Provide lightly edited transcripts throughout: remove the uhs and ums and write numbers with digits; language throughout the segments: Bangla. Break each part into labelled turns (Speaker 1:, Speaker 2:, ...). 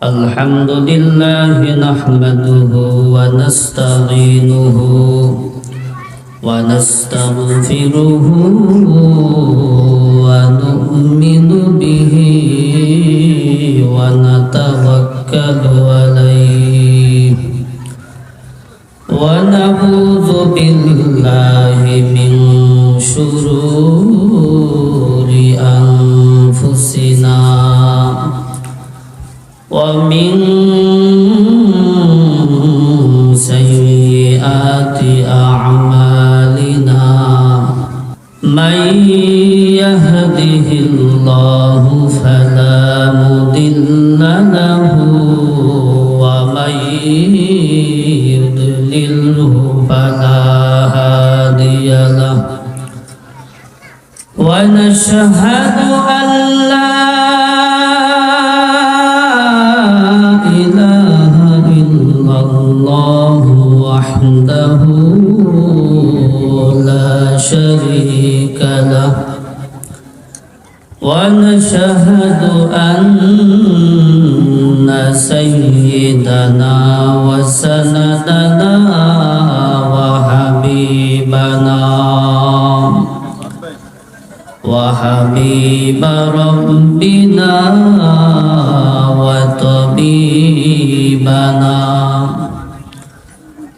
Speaker 1: الحمد لله نحمده ونستعينه ونستغفره ونؤمن به ونتوكل عليه ونعوذ بالله من شرور أنفسنا ومن سيئات أعمالنا من يهده الله فلا مضل له ومن يضلله فلا هادي له ونشهد أن لا وحده لا شريك له ونشهد أن سيدنا وسندنا وحبيب ربنا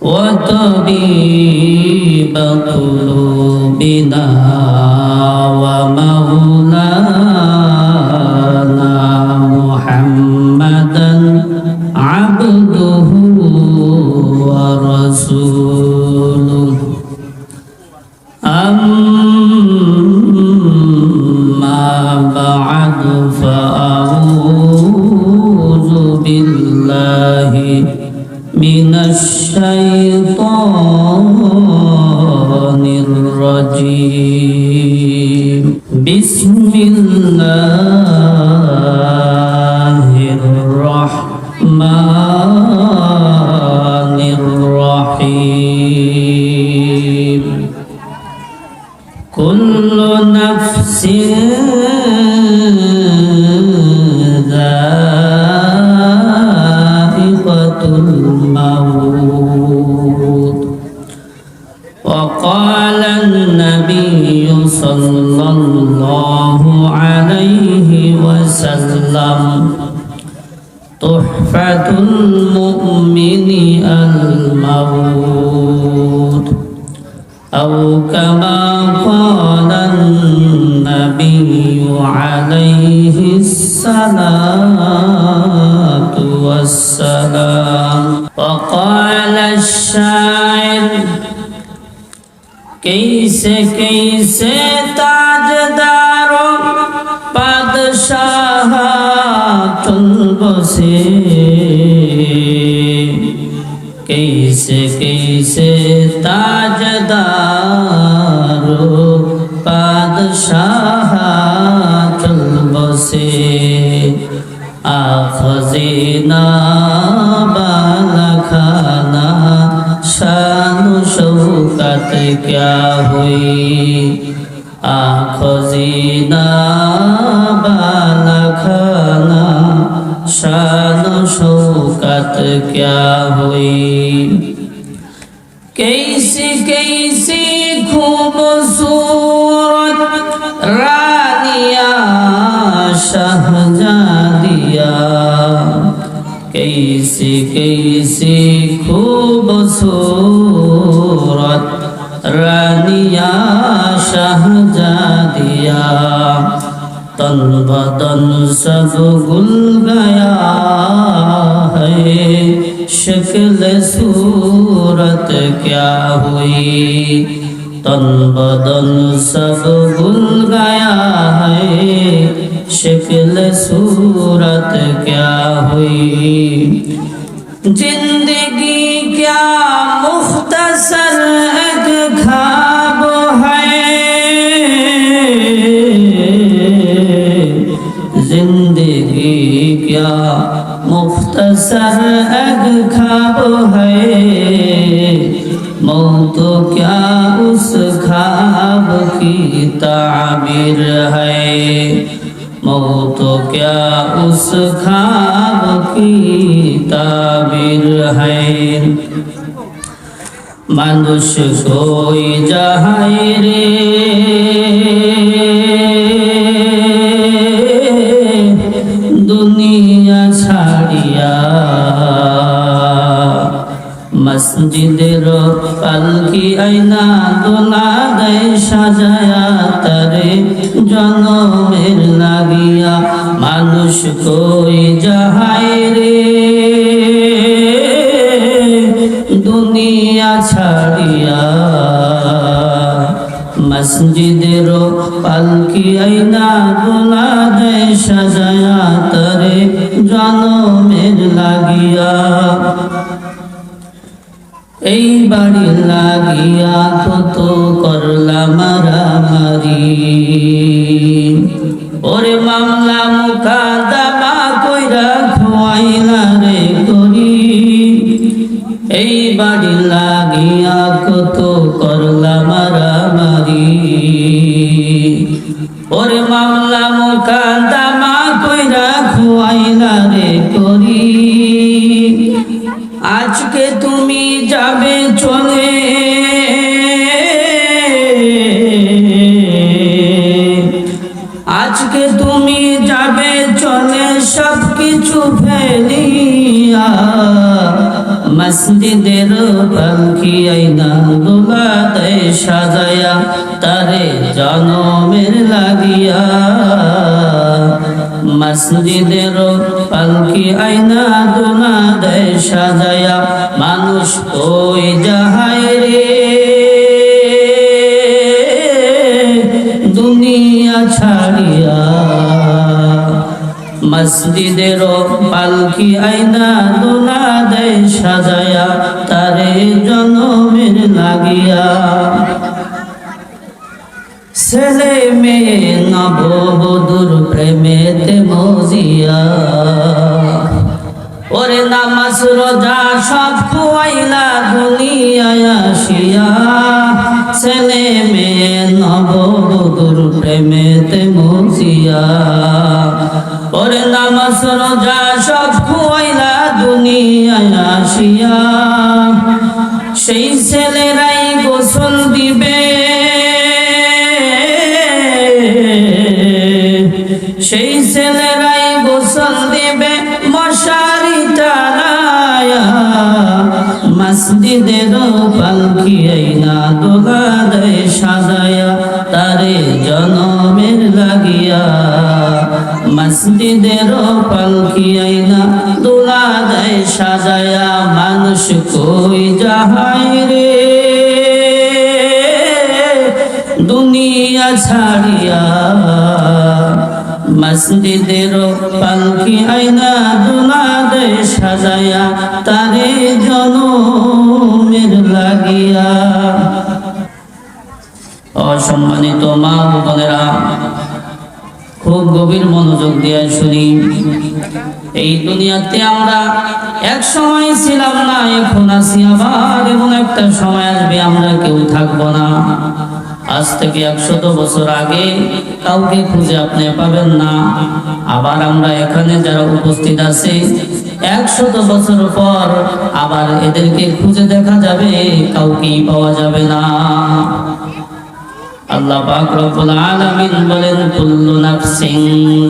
Speaker 1: وطبيب قلوبنا ومولانا محمدا عبده ورسوله أما بعد فأعوذ بالله من الشيطان الرجيم بسم الله الرحمن الرحيم كل نفس ذائقة الموت وقال النبي صلى الله عليه وسلم تحفة المؤمن الموت أو كما قال النبي عليه الصلاة والسلام وقال الشاعر कैसे कैसे ताजदारो बादशाह चुन बसे कैसे कैसे ताजदारो बादशाह चुन बसे आखज़ीना बालखाना शान शौकत क्या हुई आखज़ीना बालखाना शान शौकत क्या हुई कैसी कैसी खूबसूरत रानिया शहजादिया कैसी कैसी खूबसूरत रानिया शहजादिया तन बदन सब गुल गया है शक्ल सूरत क्या हुई तन बदन सब गुल गया है शक्ल सूरत क्या हुई जिंदगी क्या मुख्तसर एक ख्वाब है जिंदगी क्या मुख्तसर एक ख्वाब है मौत क्या उस ख्वाब की ताबीर है मौत क्या उस ख्वाब की ताबीर है। মানুষ কই যাহাই রে দুনিয়া ছাড়িয়া, মসজিদের পালকি আইনা দোলা দেয় সাজায়া তারে জনমের লাগিয়া। মানুষ কই যাহাই রে দুনিয়া ছাড়িয়া, মসজিদের পালকি আইনা দোলা দেয় সাজায়া তারে জনমের লাগিয়া। এই বাড়ি লাগিয়া কত করলা মারামারি, ওরে মামলা মুকাদ্দমা কইরা খোয়াইলা রে করি। এই বাড়ি লাগিয়া কত করলা মারামারি, ওরে মামলা মুকাদ্দমা কইরা খোয়াইলা রে করি। আজকে তুমি যাবে চলে, আজকে তুমি যাবে চলে সব কিছু ফেলিয়া। মসজিদের পালকি আইনা দোলা দেয় সাজায়া তারে জনমের লাগিয়া। মসজিদের পালকি আইনা দোলা দেয় সাজায়া, মানুষ কই যাহাই রে দুনিয়া ছাড়িয়া। মসজিদের পালকি আইনা দোলা দেয় সাজায়া তারে জনমের লাগিয়া। ছেলে মেয়ে নববধূর প্রেমেতে মজিয়া, ওরে নামাজ রোজা সব খুয়াইলা দুনিয়ায় আসিয়া। ছেলে মেয়ে নববধূর প্রেমেতে মজিয়া, ওরে নামাজ রোজা সব খুয়াইলা দুনিয়ায় আসিয়া। সেই ছেলেরাই গোসল দিবে, সেই ছেলেরাই গোসল দিবে মশারি টানায়া। মসজিদের পালকি আইনা দোলা দেয় সাজায়া তারে জনমের লাগিয়া। মসজিদের পালকি আইনা দোলা দেয় সাজায়া, মানুষ কই যাহাই রে দুনিয়া ছাড়িয়া। মসজিদের পালকি আইনা দোলা দেয় সাজায়া তারে জনমের লাগিয়া। অসম্মানিত মা ও বোনেরা, খুব গভীর মনোযোগ দিয়ে শুনি। এই দুনিয়াতে আমরা এক সময় ছিলাম না, এখন আছি আবার, এবং একটা সময় আসবে আমরা কেউ থাকবো না। আজ থেকে 100 বছর আগে কাউকে খুঁজে আপনি পাবেন না। আবার আমরা এখানে যারা উপস্থিত আছি 100 বছর পর আবার এদেরকে খুঁজে দেখা যাবে, কাউকেই পাওয়া যাবে না। আল্লাহ পাক রব্বুল আলামিন বলেন, কুল্লু নাফসিন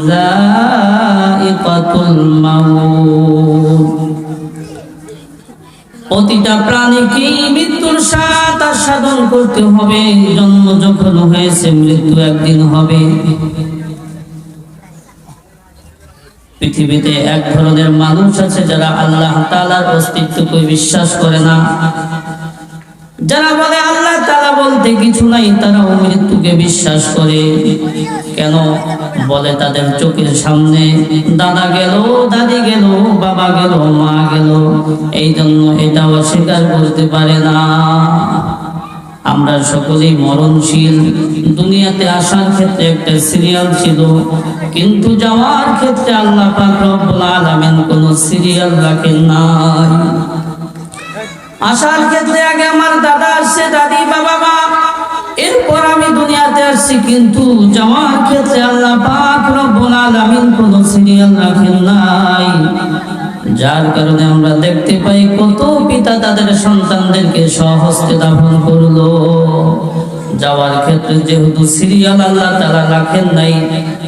Speaker 1: যায়িকাতুল মাউত, প্রতিটা প্রাণীকে মৃত্যুর স্বাদ আস্বাদন করতে হবে। জন্ম যখন হয়েছে মৃত্যু একদিন হবে। পৃথিবীতে এক ধরনের মানুষ আছে যারা আল্লাহ তাআলার অস্তিত্বকে বিশ্বাস করে না। যারা বলে আল্লাহ তাআলা বলতে কিছু নাই, তারাও মৃত্যুকে বিশ্বাস করে। কেন? বলে তাদের চোখের সামনে দাদা গেল, দাদি গেল, বাবা গেল, মা গেল, এই জন্য এটা অস্বীকার করতে পারে না। আমরা সকলেই মরণশীল। দুনিয়াতে আসার ক্ষেত্রে একটা সিরিয়াল ছিল, কিন্তু যাওয়ার ক্ষেত্রে আল্লাহ পাক রব্বুল আলামিন কোনো সিরিয়াল রাখেন নাই। আসার ক্ষেত্রে আগে আমার দাদা আসছে, দাদি, বাবা, মা, এরপর আমি দুনিয়াতে আসছি, কিন্তু যাওয়ার ক্ষেত্রে আল্লাহ পাক রব্বুল আলামিন কোনো সিরিয়াল রাখেন নাই। যার কারণে আমরা দেখতে পাই কত পিতা তাদের সন্তানদেরকে স্বহস্তে দাফন করলো। যাওয়ার ক্ষেত্রে যেহেতু সিরিয়াল আল্লাহ তাআলা রাখেন নাই,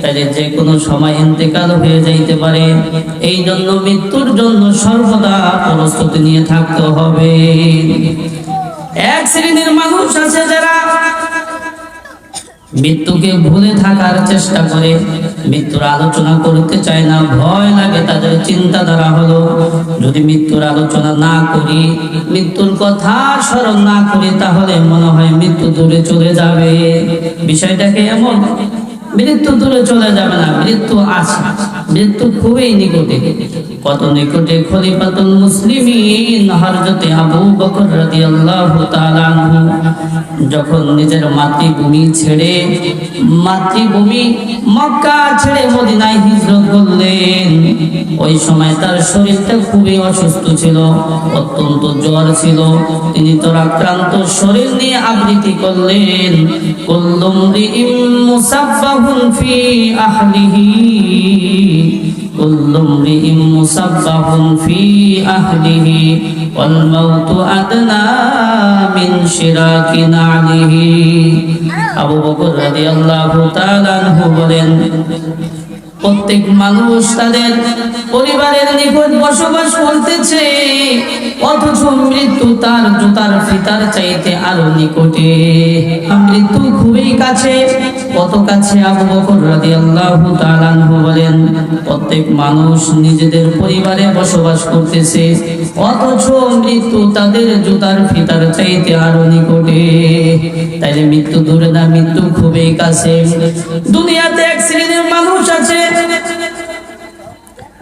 Speaker 1: তাহলে যে কোনো সময় ইন্তেকাল হয়ে যাইতে পারে। এই জন্য মৃত্যুর জন্য সর্বদা প্রস্তুতি নিয়ে থাকতে হবে। এক শ্রেণীর মানুষ আছে যারা মৃত্যুকে ভুলে থাকার চেষ্টা করে, মৃত্যুর আলোচনা করতে চায় না, ভয় লাগে। তাদের চিন্তাধারা হলো যদি মৃত্যুর আলোচনা না করি, মৃত্যুর কথা স্মরণ না করি, তাহলে মনে হয় মৃত্যু দূরে চলে যাবে। বিষয়টাকে এমন, মৃত্যু দূরে চলে যাবে না, মৃত্যু আছে, মৃত্যু খুবই নিকটে। কত নিকটে! খলিফাতুল মুসলিমিন হযরতে আবু বকর রাদিয়াল্লাহু তাআলা আনহু যখন নিজের মাতৃভূমি ছেড়ে, মাতৃভূমি মক্কা ছেড়ে মদিনায় হিজরত করলেন, ওই সময় তার শরীরটা খুবই অসুস্থ ছিল, অত্যন্ত জ্বর ছিল। তিনি তো আক্রান্ত শরীর নিয়ে আবৃত্তি করলেন, কুল্লুম রিইম মুসাফফাহুন ফি আহলিহি, কুল্লুম রিইম মুসাফফাহুন ফি আহলিহি ওয়াল মাউতু আদনা মিন শিরাকি নালিহি। আবু বকর রাদিয়াল্লাহু তাআলা আনহু বলেন, প্রত্যেক মানুষ তাদের পরিবারের নিকট বসবাস করতেছে, অথচ মৃত্যু তার জুতার ফিতার চাইতে আরো নিকটে। মৃত্যু খুবই কাছে। কত কাছে! আবু বকর রাদিয়াল্লাহু তাআলা আনহু বলেন, প্রত্যেক মানুষ নিজেদের পরিবারে বসবাস করতেছে, অথচ মৃত্যু তাদের জুতার ফিতার চাইতে আরো নিকটে। তাইলে মৃত্যু দূরে না, মৃত্যু খুবই কাছে। দুনিয়াতে এক শ্রেণীর মানুষ আছে,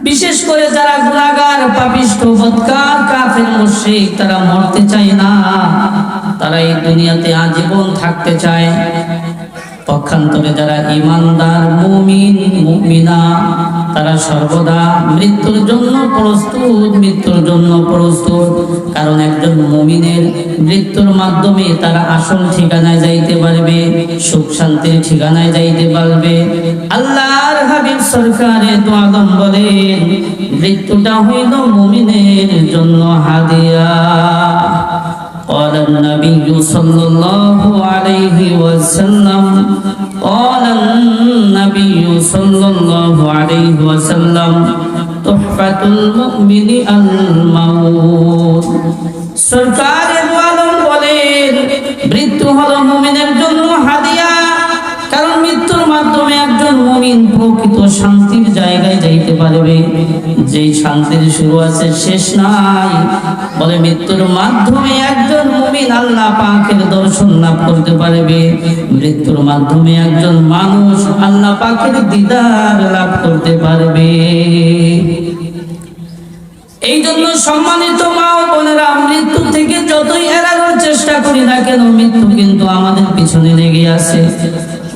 Speaker 1: বিশেষ করে যারা গুনাহগার, পাপিষ্ঠ, বদকার, কাফের, মুশরিক, তারা মরতে চায় না, তারা এই দুনিয়াতে আজীবন থাকতে চায়। পক্ষান্তরে যারা ঈমানদার, মুমিন, মুমিনা, তারা সর্বদা মৃত্যুর জন্য প্রস্তুত, মৃত্যুর জন্য প্রস্তুত। কারণ একজন মুমিনের মৃত্যুর মাধ্যমে তারা আসল ঠিকানায় যাইতে পারবে, সুখ শান্তির ঠিকানায় যাইতে পারবে। আল্লাহর হাবিব সরকারে তো আদম বলেন, মৃত্যুটা হইল মুমিনের জন্য হাদিয়া। قال النبي صلى الله عليه وسلم، قال النبي صلى الله عليه وسلم تحفة المؤمن الموت। সরকারে দু আলম বলেন, মৃত্যু হলো মুমিনের জন্য হাদিয়া। কারণ মৃত্যুর মাধ্যমে একজন মুমিন প্রকৃত শান্তির জায়গায় যাইতে পারবে, যেই শান্তির শুরু আছে শেষ নাই। বলে মৃত্যুর মাধ্যমে একজন মুমিন আল্লাহ পাকের দর্শন লাভ করতে পারবে, মৃত্যুর মাধ্যমে একজন মানুষ আল্লাহ পাকের দিদার লাভ করতে পারবে। এই জন্য সম্মানিত মা ও বোনেরা, মৃত্যু থেকে যতই এড়ানোর চেষ্টা করি না কেন, মৃত্যু কিন্তু আমাদের পিছনে লেগে আছে।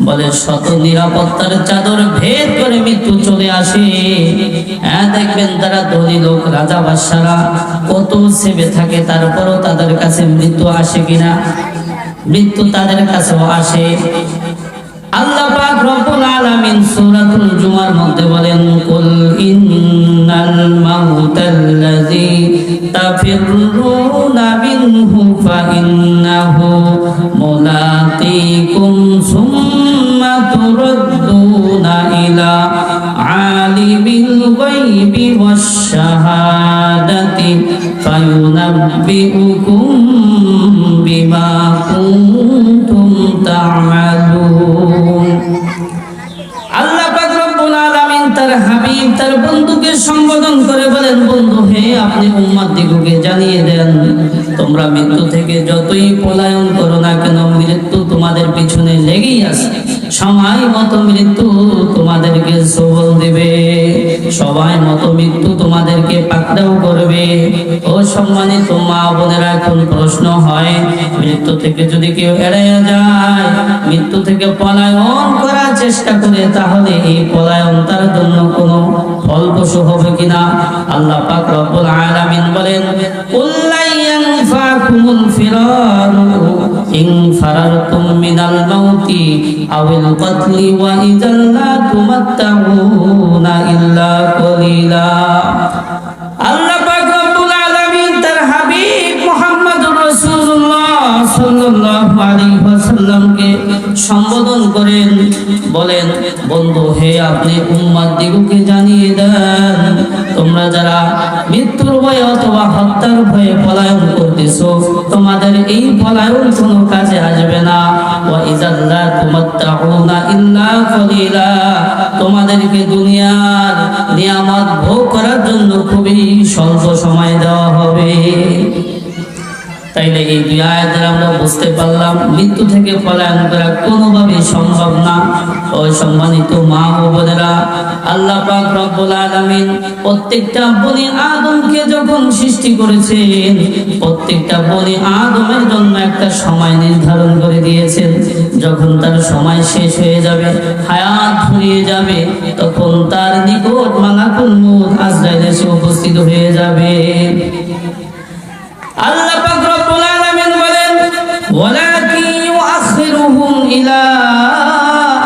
Speaker 1: বলে শত নিরাপত্তার চাদর ভেদ করে মৃত্যু চলে আসে। হ্যাঁ, দেখবেন তারা ধনী লোক, রাজা বাদশারা কত সেবে থাকে, তারপরও তাদের কাছে মৃত্যু আসে কিনা? মৃত্যু তাদের কাছেও আসে। আল্লাহ পাক রব্বুল আলামিন সূরাতুল জুমার মধ্যে বলেন, কুল ইন্নাল মাউতাল্লাযী তাফিরুনা মিনহু ফাইন্নাহু মুলাকীকুম সুম্মা তুরাদ্দুনা ইলা আলিমিল গায়বি ওয়াশ শাহাদাতি ফায়ুনাব্বিউকুম বিমা কুনতুম তা'মালুন। আল্লাহ পাক রব্বুল আলামিন তার হাবিব, তার বন্ধুকে সম্বোধন করে বলেন, বন্ধু হে, আপনি উম্মত দিগকে জানিয়ে দেন, তোমরা মৃত্যু থেকে যতই পলায়ন করো না কেন, মৃত্যু তোমাদের পিছনে লেগেই আছে। সময় মতো মৃত্যু তোমাদেরকে সবল দেবে, সময় মতো মৃত্যু তোমাদেরকে পাকড়াও করবে। ও সম্মানিত মা বোনেরা, এখন প্রশ্ন হয়, মৃত্যু থেকে যদি কেউ এড়িয়ে যায়, মৃত্যু থেকে পলায়ন করার চেষ্টা করে, তাহলে এই পলায়ন তার জন্য কোনো ফলপ্রসূ হবে কিনা? আল্লাহ পাক রব্বুল আলামিন বলেন, কুল্লা ইয়ানফাকুমুল ফিরারু ইন ফারারতুম মিনাল মাউতি আওয়াল কতলি ওয়া ইযাল লা তুমাত্তাউনা ইল্লা কলিলা। বন্ধু হে আপনি উম্মাত দিগকে জানিয়ে দেন, তোমরা যারা মৃত্যুর ভয়ে অথবা হত্যার ভয়ে পলায়ন করতেছো, তোমাদের এই পলায়ন কোনো কাজে আসবে না। ওয়া ইযাল্লা তুমাত্তাউনা ইল্লা কলিলা, তোমাদেরকে দুনিয়ার নিয়ামত ভোগ করার জন্য খুবই স্বল্প সময় দেওয়া হবে। তাইলে এই দুই আয়াতে আমরা বুঝতে পারলাম মৃত্যু থেকে পলায়ন করা কোনোভাবেই সম্ভব না। ও সম্মানিত মা ও বোনেরা, আল্লাহ পাক রব্বুল আলামিন প্রত্যেকটা বনি আদমকে যখন সৃষ্টি করেছেন, প্রত্যেকটা বনি আদমের জন্য একটা সময় নির্ধারণ করে দিয়েছেন। যখন তার সময় শেষ হয়ে যাবে, হায়াত ফুরিয়ে যাবে, তখন তার নিকট মালাকুল মউত আজরাইল এসে উপস্থিত হয়ে যাবে। আল্লাহ পাক রব্বুল আলামিন বলেন, ওয়ালাকিন ইউআখিরুহুম ইলা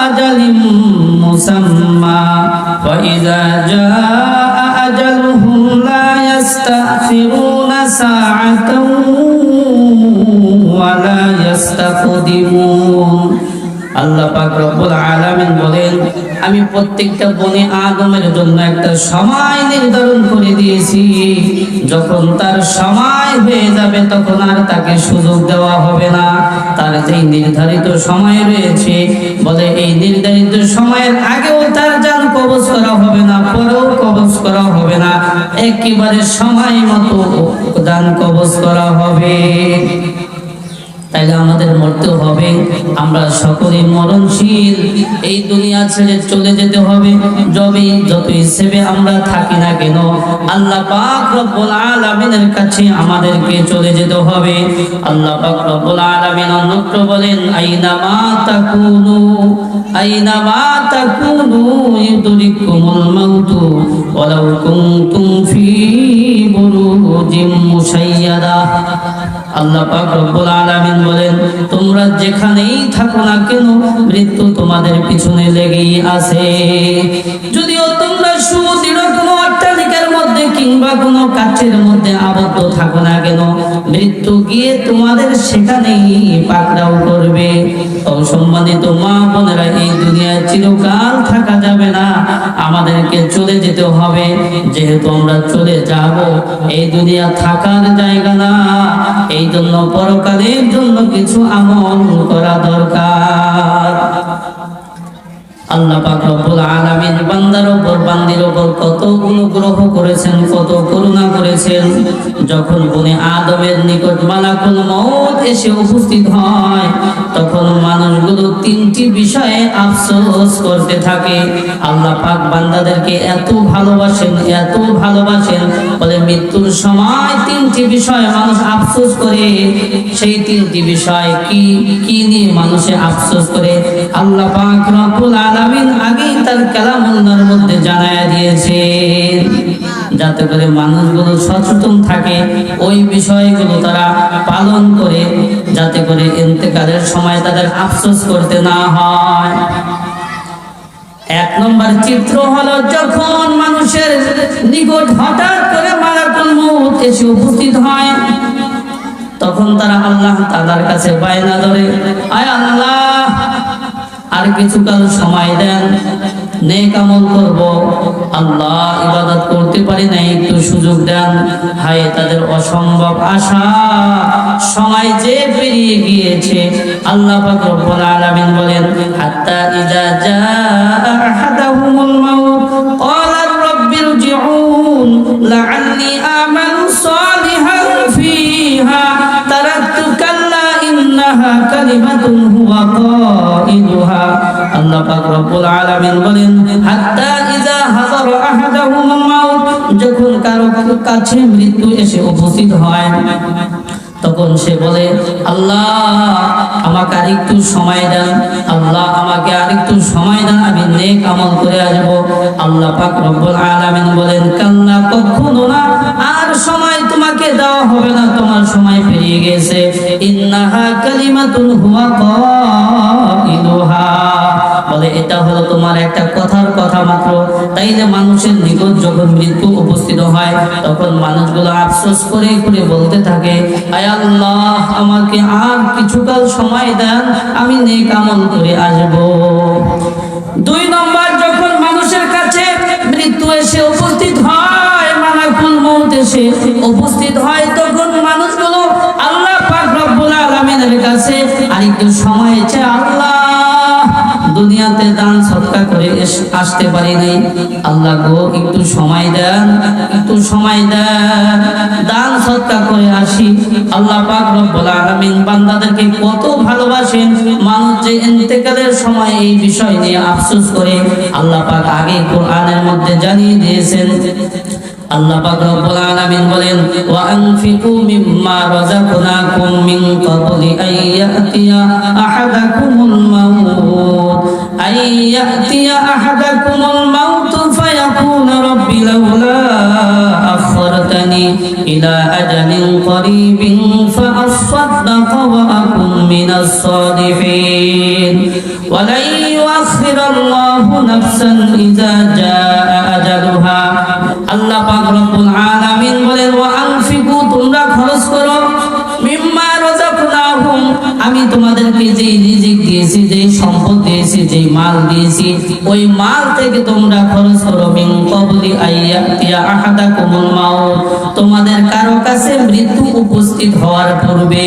Speaker 1: আজালিম মুসাম্মা ফাইযা জাআ আজালুহুম লা ইস্তাখিরুনা সাআতান ওয়া লা ইস্তাকদিমুন। আল্লাহ পাক রব্বুল আলামিন বলেন, আমি প্রত্যেকটা বনি আদমের জন্য একটা সময় নির্ধারণ করে দিয়েছি। যখন তার সময় হয়ে যাবে তখন আর তাকে সুযোগ দেওয়া হবে না। তার যে নির্ধারিত সময় রয়েছে, বলে এই নির্ধারিত সময়ের আগেও তার জান কবজ করা হবে না, পরেও কবজ করা হবে না, একেবারে সময় মতো জান কবজ করা হবে। তাইলে আমাদের মরতে হবে, আমরা সকলেই মরণশীল, এই দুনিয়া ছেড়ে চলে যেতে হবে। যতই সেবে আমরা থাকি না কেন, আল্লাহ পাক রব্বুল আলামিনের কাছে আমাদেরকে চলে যেতে হবে। আল্লাহ পাক রব্বুল আলামিন অন্যত্র বলেন, আইনামা তাকুনু ইউদরিকুমুল মাউতু ওয়ালাউ কুনতুম ফি বুরুজিম মুশাইয়াদা। আল্লাহ পাক রব্বুল আলামিন বলেন, তোমরা যেখানেই থাকো না কেন, মৃত্যু তোমাদের পিছনে লেগেই আছে। যদিও তোমরা সুদৃঢ় কোনো অট্টালিকার মধ্যে কিংবা কোনো কাঠের মধ্যে আবদ্ধ থাকো না কেন, মৃত্যু গিয়ে তোমাদের সেখানেই পাকড়াও করবে। ও সম্মানিত মা বোনেরা, এই দুনিয়ায় চিরকাল থাকা যাবে না, আমাদেরকে চলে যেতে হবে। যেহেতু আমরা চলে যাব, এই দুনিয়া থাকার জায়গা না, এই জন্য পরকালের জন্য কিছু আমল করা দরকার। আল্লাহ পাক রব্বুল আলামিন বান্দার উপর বান্দির উপর কত অনুগ্রহ করেছেন, কত করুণা করেছেন। যখন বনি আদমের নিকট মালাকুল মউত এসে উপস্থিত হয়, তখন মানুষগুলো তিনটি বিষয়ে আফসোস করতে থাকে। আল্লাহ পাক বান্দাদেরকে এত ভালোবাসেন, এত ভালোবাসেন, বলে মৃত্যুর সময় তিনটি বিষয়ে মানুষ আফসোস করে। সেই তিনটি বিষয় কি কি নিয়ে মানুষে আফসোস করে, আল্লাহ পাক রব্বুল আলামিন আগেই তার কালামুল্লাহর মধ্যে জানায়া দিয়েছেন, যাতে করে মানুষগুলো সচেতন থাকে, ওই বিষয়গুলো তারা পালন করে, যাতে করে ইন্তেকালের সময় তাদের আফসোস করতে না হয়। এক নম্বর চিত্র হলো, যখন মানুষের নিকট হঠাৎ করে মালাকুল মউত এসে উপস্থিত হয়, তখন তারা আল্লাহ তাআলার কাছে বায়না ধরে, আয় আল্লাহ, আর কিছুকাল সময় দেন, নেক আমল করব, আল্লাহ ইবাদত করতে পারি না, একটু সুযোগ দেন। হায় তাদের অসম্ভব আশা, সময় যে পেরিয়ে গিয়েছে। আল্লাহ পাক রব্বুল আলামিন বলেন, হাত্তা ইযা জাআ আহাদাহুমুল মাউত ক্বালা রাব্বিরজিউন লাআল্লি আমালু সালিহান ফিহা তারাকতু কাল্লা ইন্নাহা কালিমাতুন হুয়া কাইলুহা। আল্লাহ পাক রব্বুল আলামিন বলেন, হাত্তা ইযা হাযারা আহাদাহুমুল মাউত, যখন কারো কাছে মৃত্যু এসে উপস্থিত হয়, তখন সে বলে, আল্লাহ আমাকে আরেকটু সময় দেন, আল্লাহ আমাকে আরেকটু সময় দেন, আমি নেক আমল করে আসব। আল্লাহ পাক রব্বুল আলামিন বলেন, কাল্লা, কখনো না, আর সময় তোমাকে দেওয়া হবে না, তোমার সময় পেরিয়ে গেছে। ইন্নাহা কালিমাতুন হুয়া কাইলুহা, বলে এটা হলো তোমার একটা কথার কথা মাত্র। তাইলে মানুষের নিকট যখন মৃত্যু উপস্থিত হয়, তখন মানুষগুলো আফসোস করে করে বলতে থাকে, আয় আল্লাহ, আমাকে আর কিছুকাল সময় দেন, আমি নেক আমল করে আসব। দুই নম্বর, যখন মানুষের কাছে মৃত্যু এসে উপস্থিত হয়, মালাকুল মউত এসে উপস্থিত হয়, তখন মানুষগুলো আল্লাহ পাক রব্বুল আলামিনের কাছে আরেকটু সময় চায়, আল্লাহ দুনিয়াতে দান সদকা করে আসতে পারি নাই, আল্লাহ গো একটু সময় দেন, একটু সময় দেন, দান সদকা করে আসি। আল্লাহ পাক রব্বুল আলামিন বান্দাদেরকে কত ভালোবাসেন। মানুষ যে ইন্তেকালের সময় এই বিষয় নিয়ে আফসোস করে, আল্লাহ পাক আগে কোরআনের মধ্যে জানিয়ে দিয়েছেন। আল্লাহ পাক রব্বুল আলামিন বলেন, ওয়া আনফিকু মিম্মা রাযাকনাকুম মিন ক্বাবলি আইয়াতিয়া আহাদাকুমুল মাউত ফায়াকুনা রাব্বি লাউলা আখখারতানি ইলা আজালিন করিবিন ফাআসাদদাকা ওয়া আকুন মিনাস সালিহিন ওয়া লা ইউআখিরাল্লাহু নাফসান ইযা জাআ আজালুহা। আল্লাহ পাক রব্বুল আলামিন বলেন, ওয়া আনফিকু, তোমরা খরচ করো, মিম্মা রাযাকনাহুম, আমি তোমাদেরকে যেই রিজিক দিয়েছি, যেই সম্পদ দিয়েছি, যেই মাল দিয়েছি, ওই মাল থেকে তোমরা খরচ করো। মিন ক্বাবলি আইয়াতিয়া আহাদাকুমুল মাউত, তোমাদের কারো কাছে মৃত্যু উপস্থিত হওয়ার পূর্বে,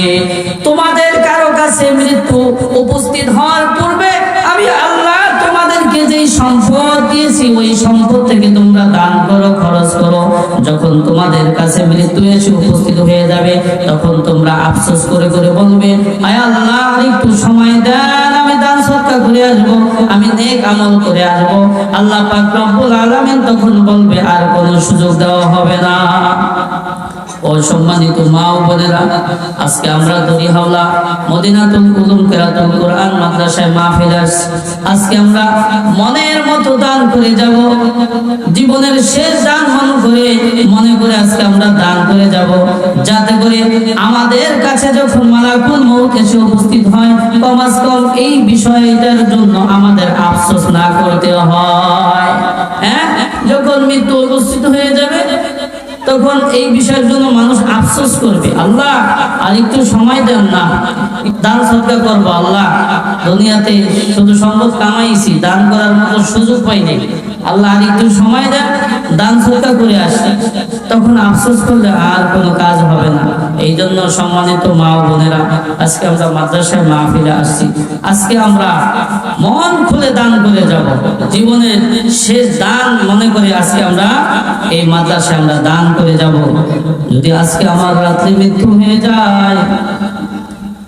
Speaker 1: তোমাদের কারো কাছে মৃত্যু উপস্থিত হওয়ার পূর্বে আমি আল্লাহ তোমাদেরকে যেই সম্পদ দিয়েছি, ওই সম্পদ থেকে তোমরা দান করো, খরচ করো। যখন তোমাদের কাছে মৃত্যু এসে উপস্থিত হয়ে যাবে, তখন তোমরা আফসোস করে করে বলবে, আয় আল্লাহ একটু সময় দেন, আমি দান সদকা করে আসবো, আমি নেক আমল করে আসবো। আল্লাহ পাক রব্বুল আলামিন তখন বলবে, আর কোনো সুযোগ দেওয়া হবে না। ও সম্মানিত মা ও বোনেরা, আজকে আমরা দড়িহাওলা মদিনাতুল উলুম কিরাতুল কোরআন মাদ্রাসায় মাহফিল আসছি। আজকে আমরা মনের মতো দান করে যাব, জীবনের শেষ দান মনে করে আজকে আমরা দান করে যাব, যাতে করে আমাদের কাছে যখন মালাকুল মউত এসে উপস্থিত হয়, কমাস কম এই বিষয়টার জন্য আমাদের আফসোস না করতে হয়। হ্যাঁ, যখন মৃত্যু উপস্থিত হয়ে যাবে, তখন এই বিষয়ের জন্য মানুষ আফসোস করবে, আল্লাহ আর একটু সময় দেন না, দান সদকা করবো, আল্লাহ দুনিয়াতে শুধু সম্পদ কামাইছি, দান করার মতো সুযোগ পাইনি, আল্লাহ আর একটু সময় দেন, দান সদকা করে আসি। তখন আফসোস করলে আর কোনো কাজ হবে না। এই জন্য সম্মানিত মা ও বোনেরা, আজকে আমরা মাদ্রাসায় মাহফিলে আসছি, আজকে আমরা মন খুলে দান করে যাব, জীবনের শেষ দান মনে করে আজকে আমরা এই মাদ্রাসায় আমরা দান করে যাব। যদি আজকে আমার রাত্রে মৃত্যু হয়ে যায়,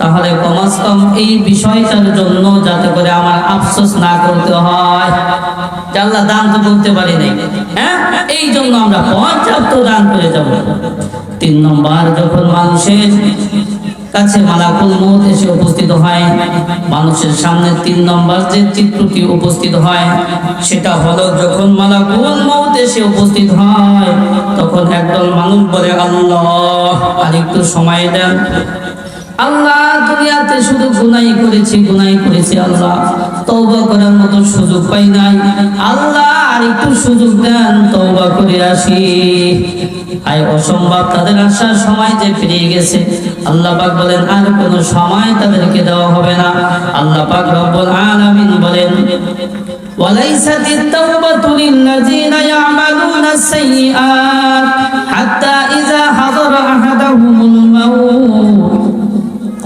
Speaker 1: তাহলে কমাস কম এই বিষয়টার জন্য যাতে করে আমার আফসোস না করতে হয়, আল্লাহ দান তো করতে পারি নাই, হ্যাঁ, এই জন্য আমরা পর্যাপ্ত দান করে যাব। 3 নম্বর, যখন মানুষের কাছে মালাকুল মউত এসে উপস্থিত হয়, মানুষের সামনে 3 নম্বর যে চিত্রটি উপস্থিত হয়, সেটা হলো যখন মালাকুল মউত এসে উপস্থিত হয়, তখন একদল মানুষ বলে, আল্লাহ আর একটু সময় দেন, আল্লাহ দুনিয়াতে শুধু গুনাহ করেছি, আল্লাহ তওবা করার মতো সুযোগ পাই নাই, আল্লাহ আর একটু সুযোগ দেন, তওবা করে আসি। আয় অসম্ভব, তাদের আসার সময় যে পেরিয়ে গেছে। আল্লাহ পাক বলেন, আর কোনো সময় তাদেরকে দেওয়া হবে না। আল্লাহ পাক রব্বুল আলামিন বলেন, ওয়ালাইসাত আত-তাওবাতু লিল্লাযিনা ইয়া'মালুনা আস-সাইয়্যাত হাত্তা ইযা হাদারা আহাদাহুমুল মাউত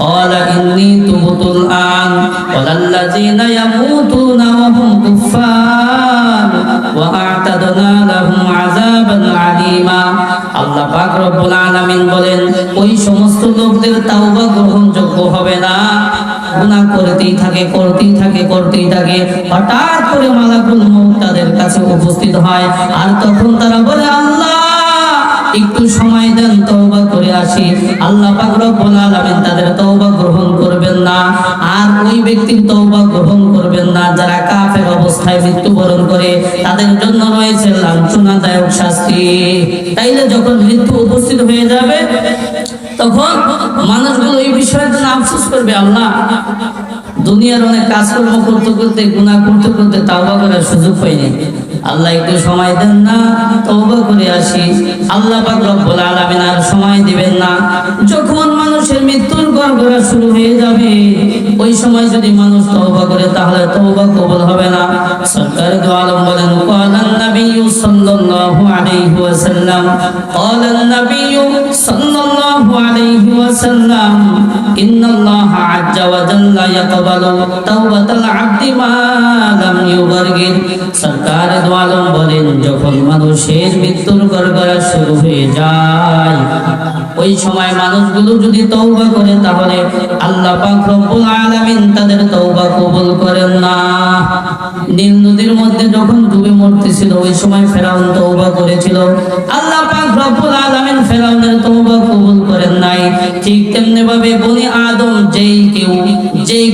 Speaker 1: قال إني تبت الآن ولا الذين يموتون وهم كفار وأعتدنا لهم عذابا عليما। আল্লাহ পাক রব্বুল আলামিন বলেন, ওই সমস্ত লোকদের তাওবা গ্রহণযোগ্য হবে না, গুনাহ করতেই থাকে, হঠাৎ করে মালাকুল মউত তাদের কাছে উপস্থিত হয়, আর তখন তারা বলে, আল্লাহ একটু সময় দেন, তওবা করে আসি। আল্লাহ পাক রব্বুল আলামিন তাদের তওবা গ্রহণ করবেন না, আর ওই ব্যক্তির তওবা গ্রহণ করবেন না যারা কাফের অবস্থায় মৃত্যুবরণ করে, তাদের জন্য রয়েছে লাঞ্ছনাদায়ক শাস্তি। তাইলে যখন মৃত্যু উপস্থিত হয়ে যাবে, তখন মানুষগুলো এই বিষয়ের জন্য আফসোস করবে, আল্লাহ দুনিয়ার অনেক কাজকর্ম করতে করতে, গুনাহ করতে করতে তাওবা করার সুযোগ পাইনি। আল্লাহ একটু সময় দেন না, তওবা করে আসি। আল্লাহ পাক রব্বুল আলামিন আর সময় দিবেন না। যখন মানুষের মৃত্যুর গড়গড়া শুরু হয়ে যাবে, ওই সময় যদি মানুষ তওবা করে তাহলে তওবা কবুল হবে না। সরকার দু আলম বলেন, ক্বালান নাবিয়্যু সাল্লাল্লাহু আলাইহি ওয়াসাল্লাম, ক্বালান নাবিয়্যু সাল্লাল্লাহু আলাইহি ওয়াসাল্লাম, ইন্নাল্লাহা আযজা ওয়া জাল্লা ইয়াকবালু তাওবাতাল আবদি মা লাম ইউগারগির। সরকার দু আলম বলেন, যখন মানুষের মৃত্যুর গড়গড়া শুরু হয়ে যায়, ওই সময় মানুষগুলো যদি তওবা করে তাহলে আল্লাহ পাক রব্বুল আলামিন তাদের তওবা কবুল করেন না। নীল নদীর মধ্যে যখন ডুবে মরতেছিল, ওই সময় ফেরাউন তওবা করেছিল, আল্লাহ পাক রব্বুল আলামিন ফেরাউনের তওবা কবুল করেন নাই। ঠিক তেমনি ভাবে বনি আদম যেই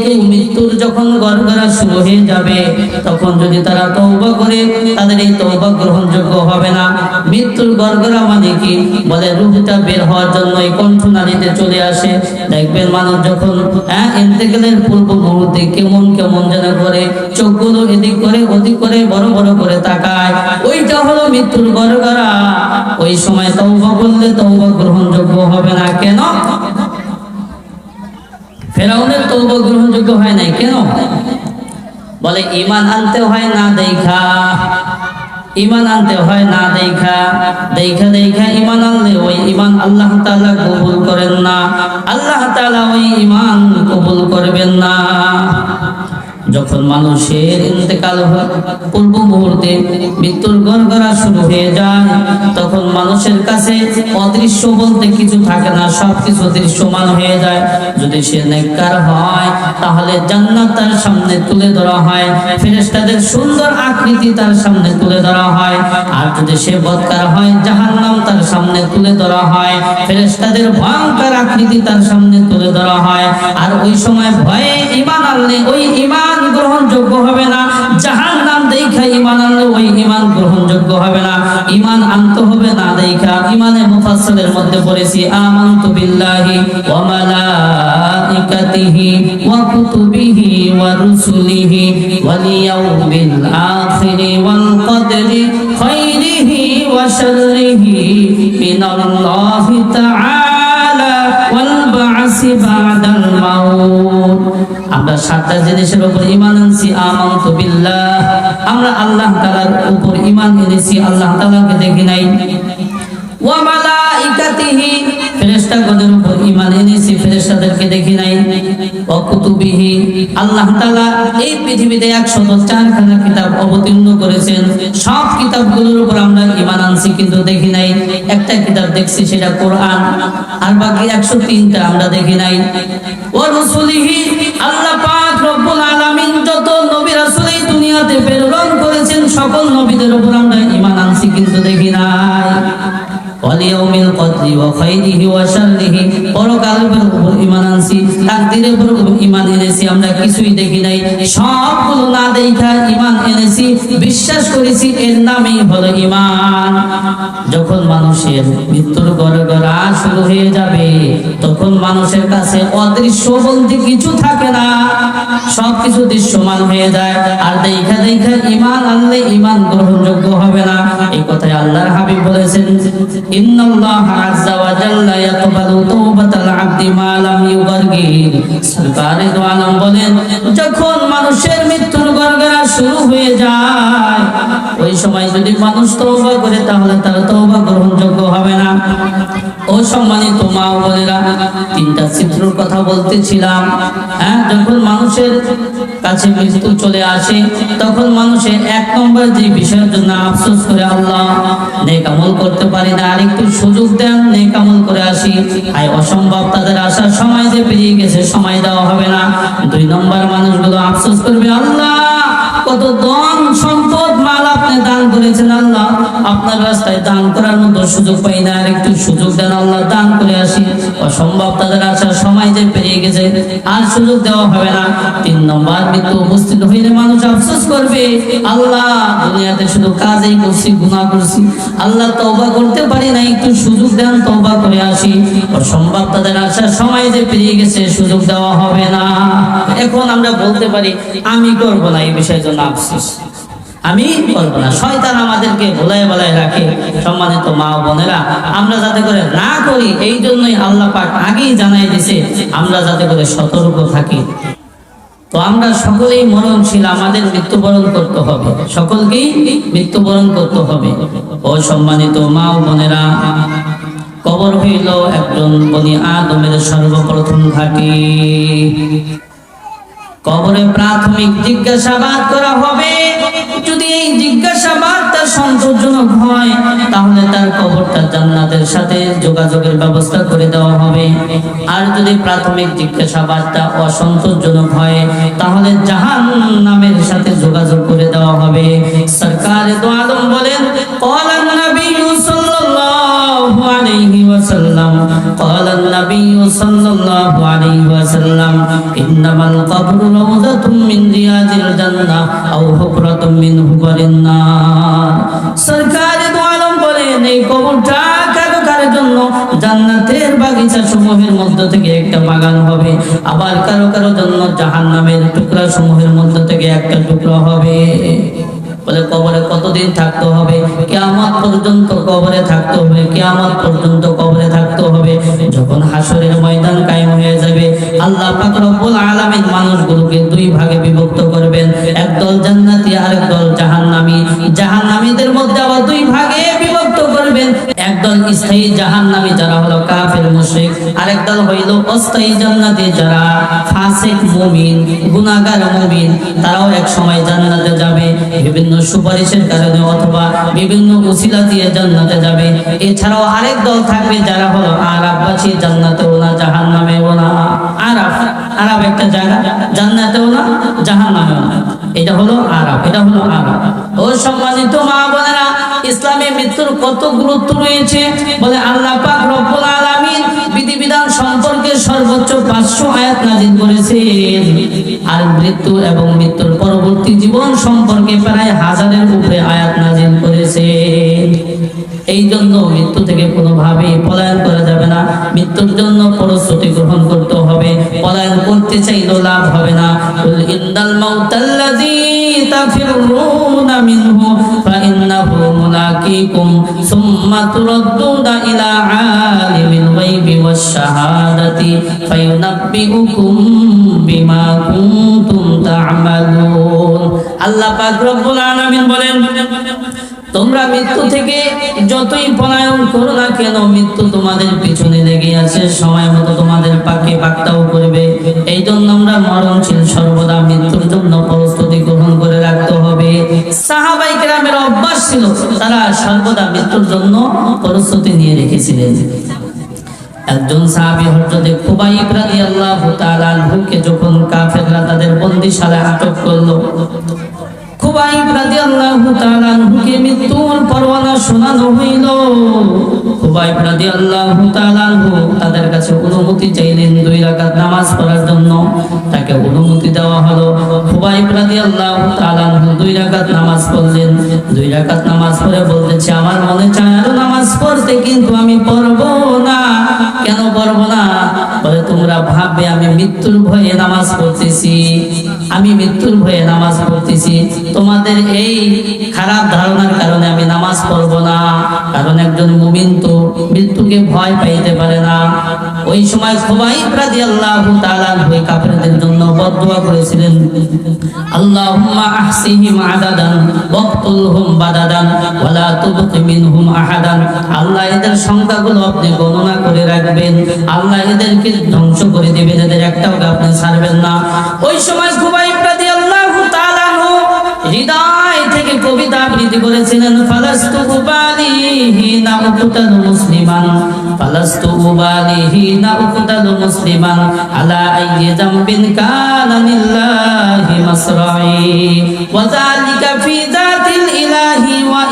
Speaker 1: কেউ মৃত্যুর যখন গড়গড়া শুরু হয়ে যাবে, তখন যদি তারা তওবা করে, তাদের এই তওবা গ্রহণযোগ্য হবে না। মৃত্যুর গড়গড়া মানে কি? বলে রূহটা বের হওয়ার জন্য এই কণ্ঠনালীতে চলে আসে। দেখবেন মানুষ যখন ইন্তেকালের পূর্ব মুহূর্তে কেমন কেমন যেন করে, চোখগুলো এদিক করে ওদিক করে বড় বড় করে তাকায়, ওইটা হলো মৃত্যুর গড়গড়া। ওই সময় তওবা করলে তওবা গ্রহণযোগ্য হবে না। কেন? ফেরাউনের তওবা গ্রহণযোগ্য হয় নাই কেন? বলে ঈমান আনতে হয় না দেখা, ঈমান আনতে হয় না দেখা, দেখা দেখা ঈমান আনলে ওই ঈমান আল্লাহ তাআলা কবুল করেন না। আল্লাহ তাআলা ওই ঈমান কবুল করবেন না। যখন মানুষের ইন্তেকাল হয়, পূর্ব মুহূর্তে মৃত্যুর গড়গড়া শুরু হয়ে যায়, তখন মানুষের কাছে অদৃশ্য বলতে কিছু থাকে না, সবকিছু দৃশ্যমান হয়ে যায়। যদি সে নেককার হয় তাহলে জান্নাত তার সামনে তুলে ধরা হয়, ফেরেশতাদের সুন্দর আকৃতি তার সামনে তুলে ধরা হয়। আর যদি সে বদকার হয়, জাহান্নাম তার সামনে তুলে ধরা হয়, ফেরেশতাদের ভয়ঙ্কর আকৃতি তার সামনে তুলে ধরা হয়। আর ওই সময় ভয়ে ঈমান আনলে ওই ঈমান গ্রহণযোগ্য হবে না, জাহান্নাম দেখা ঈমান আনলে ওই ঈমান গ্রহণযোগ্য হবে না। ঈমান আনতে হবে না দেখা। ঈমানে মুফাসসালের মধ্যে পড়েছি, আমানতু বিল্লাহি ওয়া মালাইকাতিহি ওয়া কুতুবিহি ওয়া রুসুলিহি ওয়াল ইয়াউমিল আখিরি ওয়াল কদরি খাইরিহি ওয়া শাররিহি মিনাল্লাহি তাআলা ওয়াল বা'সি বা'দাল মাউত। আমরা সাতটা জিনিসের উপর ঈমান আনছি। আমানতু বিল্লাহ, আমরা আল্লাহ তাআলার উপর ঈমান এনেছি, আল্লাহ তাআলাকে দেখি নাই। ওয়া মালাইকাতিহি, ফেরেশতাগণের উপর ঈমান এনেছি, ফেরেশতাদেরকে দেখি নাই। ওয়া কুতুবিহি, আল্লাহ তাআলা এই পৃথিবীতে 104 খানা কিতাব অবতীর্ণ করেছেন, সব কিতাবগুলোর উপর আমরা ঈমান আনছি, কিন্তু দেখি নাই। একটা কিতাব দেখছি, সেটা কোরআন, আর বাকি 103টা আমরা দেখি নাই। ওয়া রাসূলিহি, আল্লাহ পাক রব্বুল আলামিন যত নবী রাসূল এই দুনিয়াতে প্রেরণ করেছেন, সকল নবীদের উপর আমরা ঈমান আনছি, কিন্তু দেখি নাই। ওয়াল ইয়াউমিল কদরি ওয়া খাইরিহি ওয়া শাররিহি, পরকালের উপর ঈমান আনছি, তাকদীরের উপর ঈমান এনেছি, আমরা কিছুই দেখি নাই। সবগুলো না দেখা ঈমান এনেছি, বিশ্বাস করেছি, এর নামই হলো ঈমান। যখন মানুষের মৃত্যুর গড়গড়া শুরু হয়ে যাবে, তখন মানুষের কাছে অদৃশ্য বলতে কিছু থাকে না, সবকিছু দৃশ্যমান হয়ে যায়। আর দেখা দেখা ঈমান আনলে ঈমান গ্রহণযোগ্য হবে না। এই কথাই আল্লাহর হাবিব বলেছেন, ইন্নাল্লাহা আযজা ওয়া জাল্লা ইয়াকবালু তাওবাতাল আবদি মা লাম ইউগারগির। সরকারে দু আলম বলেন, যখন মানুষের মৃত্যুর গড়গড়া শুরু হয়ে যায়, ওই সময় যদি মানুষ তওবা করে তাহলে তার তওবা গ্রহণযোগ্য হবে না। ও সম্মানিত মা ও বোনেরা, তিনটা চিত্রের কথা বলতেছিলাম। যখন মানুষের কাছে মৃত্যু চলে আসে, তখন মানুষের এক নম্বর যে বিষয়ের জন্য আফসোস করে, আল্লাহ নেক আমল করতে পারি না, আরেকটু সুযোগ দেন, নেক আমল করে আসি। আয় অসম্ভব, তাদের আসার সময় যে পেরিয়ে গেছে, সময় দেওয়া হবে না। দুই নম্বর মানুষগুলো আফসোস করবে, আল্লাহ কত ধন সম্পদ মাল আপনি দান করেছেন আল্লাহ, আপনার রাস্তায় দান করার মতো সুযোগ পাই না, আর একটু সুযোগ দেন আল্লাহ, দান করে আসি। অসম্ভব, তাদের আসার সময় যে পেরিয়ে গেছে, আর সুযোগ দেওয়া হবে না। 3 নম্বর, মৃত্যু উপস্থিত হইলে মানুষ আফসোস করবে, আল্লাহ দুনিয়াতে শুধু কাজই করছি, গুনাহ করছি, আল্লাহ তওবা করতে পারি না, একটু সুযোগ দেন, তওবা করে আসি। অসম্ভব, তাদের আসার সময় যে পেরিয়ে গেছে, সুযোগ দেওয়া হবে না। এখন আমরা বলতে পারি আমি করব না, এই বিষয়ের জন্য আফসোস, আমি করব না। শয়তান আমাদেরকে ভোলায় রাখে। সম্মানিত মা ও বোনেরা, আমরা যাতে করে না করি, এই জন্যই আল্লাহ পাক আগেই জানাই দিয়েছে আমরা যাতে করে সতর্ক থাকি। তো আমরা সকলেই মরণশীল, আমাদের মৃত্যুবরণ করতে হবে, সকলকেই মৃত্যুবরণ করতে হবে। ও সম্মানিত মা ও বোনেরা, কবর হইল একজন বনি আদমের সর্বপ্রথম ঘাঁটি। কবরে প্রাথমিক জিজ্ঞাসাবাদ করা হবে। যদি এই জিজ্ঞাসাবাদটা সন্তোষজনক হয়, তাহলে তার কবরটা জান্নাতের সাথে যোগাযোগের ব্যবস্থা করে দেওয়া হবে। আর যদি প্রাথমিক জিজ্ঞাসাবাদটা অসন্তোষজনক হয়, তাহলে জাহান্নামের সাথে যোগাযোগ করে দেওয়া হবে। সরকারে দো আলম বলেন, ক্বালান নবী সাল্লাল্লাহু আলাইহি ওয়াসাল্লাম, ক্বালান নবী সাল্লাল্লাহু আলাইহি ওয়াসাল্লাম, ইন্নামাল কবরু রাউযাতুম মিন রিয়াজিল জান্নাহ আও হুফরাতুম মিন হুফারিন নার। সরকারে দো আলম বলেন, এই কবরটা কারো জন্য জান্নাতের বাগিচা সমূহের মধ্য থেকে একটা বাগান হবে, আবার কারো জন্য জাহান্নামের টুকরা সমূহের মধ্য থেকে একটা টুকরা হবে। বলে কবরে কতদিন থাকতে হবে? কিয়ামত পর্যন্ত কবরে থাকতে হবে, কিয়ামত পর্যন্ত কবরে থাকতে হবে। যখন হাসরের ময়দান কায়েম হয়ে যাবে, আল্লাহ পাক রব্বুল আলামিন মানুষগুলোকে 2 ভাগে বিভক্ত করবেন, একদল জান্নাতি আর একদল জাহান্নামী। জাহান্নামীদের মধ্যে আবার 2 ভাগে বিভক্ত করবেন, একদল স্থায়ী জাহান্নামী যারা হলো কাফের মুশরিক, আর একদল হইল অস্থায়ী জান্নাতি যারা ফাসিক মুমিন, গুনাহগার মুমিন। তারাও এক সময় জান্নাতে যাবে, বিভিন্ন সুপারিশের কারণে অথবা বিভিন্ন উসিলা দিয়ে জান্নাতে যাবে। এছাড়াও আরেক দল থাকবে যারা হলো আরাফবাসী, জান্নাতেও না জাহান্নামেও না। আরাফ একটা জায়গা, জান্নাতেও না জাহান্নামেও না, এটা হলো আরাফ, এটা হলো আরাফ। ও সম্মানিত মা বোনেরা, ইসলামে মৃত্যুর কত গুরুত্ব রয়েছে। বলে আল্লাহ পাক রব্বুল আলামিন বিধিবিধান সম্পর্কে সর্বোচ্চ 500 আয়াত নাযিল করেছেন, আর মৃত্যু এবং মৃত্যুর পরবর্তী জীবন সম্পর্কে প্রায় 1000-এর উপরে আয়াত নাযিল করেছেন। এই জন্য মৃত্যু থেকে কোনোভাবেই পলায়ন করা যাবে না, মৃত্যুর জন্য প্রস্তুতি গ্রহণ করতে হবে। পলায়ন করতে চাইলেও লাভ হবে না। কুল ইন্নাল মাউতাল্লাযী তাফিরুনা মিনহু ফাইন্নাহু মুলাকীকুম সুম্মা তুরাদ্দুনা ইলা আলিমিল গায়বি ওয়াশ শাহাদাতি ফায়ুনাব্বিউকুম বিমা কুনতুম তা'মালুন। আল্লাহ পাক রব্বুল আলামিন বলেন, তোমরা মৃত্যু থেকে যতই পলায়ন করো না কেন, মৃত্যু তোমাদের পিছনে লেগে আছে, সময় মতো তোমাদের পাকড়াও করবে। এই জন্য আমরা মরণশীল, সর্বদা মৃত্যুর জন্য প্রস্তুতি গ্রহণ করে রাখতে হবে। সাহাবায়ে কেরামের অভ্যাস ছিল, তারা সর্বদা মৃত্যুর জন্য প্রস্তুতি নিয়ে রেখেছিলেন। একজন সাহাবী হযরত খুবাইব রাদিয়াল্লাহু তাআলা আনহুকে যখন কাফেররা তাদের বন্দিশালায় আটক করলো, খুবাইব রাদিয়াল্লাহু তাআলা আনহুকে মৃত্যুর পরোয়ানা শোনানো হইল। খুবাইব রাদিয়াল্লাহু তাআলা আনহু তাদের কাছে অনুমতি চাইলেন 2 রাকাত নামাজ পড়ার জন্য। তাকে অনুমতি দেওয়া হলো। খুবাইব রাদিয়াল্লাহু তাআলা আনহু 2 রাকাত নামাজ পড়লেন। 2 রাকাত নামাজ পড়ে বলতেছে, আমার মনে চায় আরো নামাজ পড়তে, কিন্তু আমি পড়ব না। কেন পড়ব না? বলে, তোমরা ভাববে আমি মৃত্যুর ভয়ে নামাজ পড়তেছি, আমি মৃত্যুর ভয়ে নামাজ পড়তেছি। তোমাদের এই খারাপ ধারণার কারণে আমি নামাজ পড়ব না। কারণ একজন মুমিন তো মৃত্যুকে ভয় পাইতে পারে না। ওই সময় খুবাইব রাদিয়াল্লাহু তাআলা ওই কাফেরদের জন্য বদদুয়া করেছিলেন, আল্লাহুম্মা আহসিহিম আদাদান ওয়াকতুলহুম বাদাদান ওয়ালা তুবকি মিনহুম আহাদান। আল্লাহ এদের সংখ্যাগুলো আপনি গণনা করে রাখবেন, আল্লাহ এদেরকে ধ্বংস করে দিবেন, এদের একটাও আপনি ছাড়বেন না। ওই সময় খুবাইব রাদিয়াল্লাহু তাআলা হৃদয় থেকে কবিতা আবৃত্তি করেছিলেন, ফালাস্তু উবালিহি না উকতালু মুসলিমান, ফালাস্তু উবালিহি না উকতালু মুসলিমান আলা আইয়ি যামবিন কানা লিল্লাহি মাসরাই ওয়া যালিকা ফি যাতিল ইলাহি ওয়া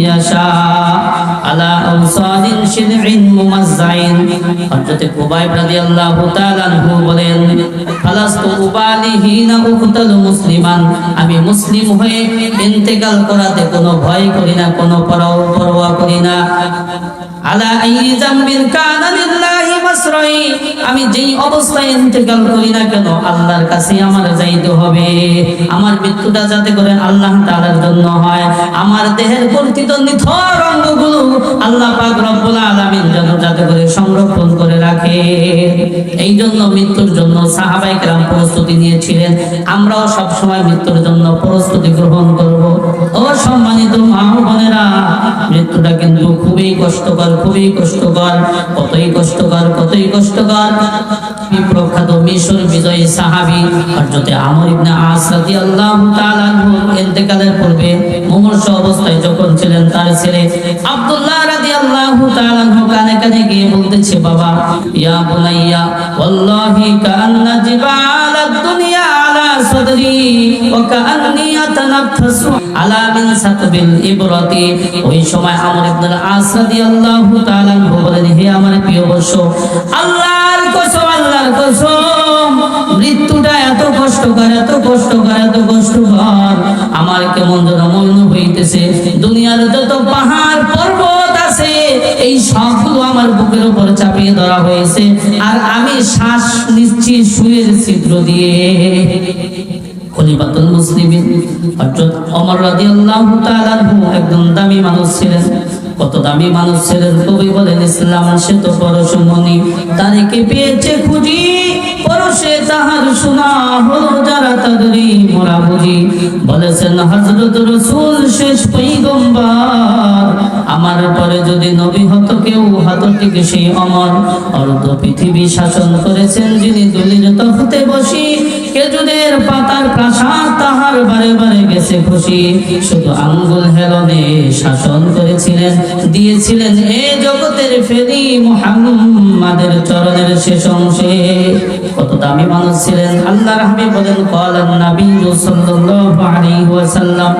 Speaker 1: ইয়াশা আলা আওসাদিন শিদঈন মুমাজ্জাইন। হযরত কুবাইব রাদিয়াল্লাহু তাআলা আনহু বলেন, ফালাস্তু উবালিহি না উকতালু মুসলিমান, আমি মুসলিম হয়ে ইন্তেকাল করাতে কোনো ভয় করি না, কোনো পরোয়া করি না। আলা আইয়ি যামবিন কানা লিল্লাহি মাসরাই, আমি যেই অবস্থায় ইন্তেকাল করি না কেন আল্লাহর কাছে আমার যাইতে হবে। আমার মৃত্যুটা যাতে করে আল্লাহ তাআলার জন্য হয়, আমার দেহের কর্তৃত নিথর অঙ্গগুলো আল্লাহ পাক রব্বুল আলামিন যেন যাতে করে সংরক্ষণ করে রাখে। এই জন্য মৃত্যুর জন্য সাহাবায়ে কেরাম প্রস্তুতি নিয়েছিলেন। আমরাও সব সময় মৃত্যুর জন্য প্রস্তুতি গ্রহণ করব। ও সম্মানিত মা ও বোনেরা, মৃত্যুটা কিন্তু খুবই কষ্টকর, খুবই কষ্টকর, কতই কষ্টকর, কতই কষ্টকর। প্রখ্যাত মিশর বিজয়ী সাহাবী হযরত আমর ইবনে আস রাদিয়াল্লাহু তাআলা ইন্তেকালের পূর্বে মুমূর্ষু অবস্থায় যখন ছিলেন, তার ছেলে আব্দুল্লাহ রাদিয়াল্লাহু তাআলা কানে কানে গিয়ে বলতেছে, বাবা, ইয়া বুনাইয়া ওয়াল্লাহি কাআন্না জিবালাদ দুনিয়া আলা সাদরি ওয়া কাআন্নি আতানাফাসু আলা মিন সাতবিল ইবরাতি। ওই সময় আমর ইবনে আস রাদিয়াল্লাহু তাআলা বলেন, হে আমার প্রিয় বৎস, আল্লাহর কসম, আল্লাহর কসম, মৃত্যুটা এত কষ্টকর, এত কষ্টকর, এত কষ্টকর, আমার কেমন যেন মনে হইতেছে দুনিয়ার যত পাহাড় পর্বত আছে এই সবগুলো আমার বুকের উপর চাপিয়ে ধরা হয়েছে, আর আমি শ্বাস নিচ্ছি সুয়ের ছিদ্র দিয়ে। খলিফাতুল মুসলিমিন হযরত ওমর রাদিয়াল্লাহু তাআলা একদম দামি মানুষ ছিলেন। কত দামি মানুষ ছিলেন, কবি বলেন, ইসলাম সে তো পরশমণি, তারিকে পেয়েছে খুঁজি, পরশে তাহার শোনা হলো যারা তাদেরই মোরা বুঝি। বলেছেন হযরত রাসূল শেষ পয়গম্বর, আমার পরে যদি নবী হতো কেউ হতো ঠিক সেই অমর। অর্ধ পৃথিবী শাসন করেছেন যিনি দুলির তখতে বসি, খেজুরের পাতার প্রাসাদ তাহার বারে বারে গেছে খুশি। শুধু আঙ্গুল হেলনে শাসন করেছিলেন, দিয়েছিলেন এ জগতের ফেরি মুহাম্মাদের চরণের শেষ অংশে। কত দামি মানুষ ছিলেন। আল্লাহর হাবিব বলেন, ক্বালান নবী সাল্লাল্লাহু আলাইহি ওয়াসাল্লাম,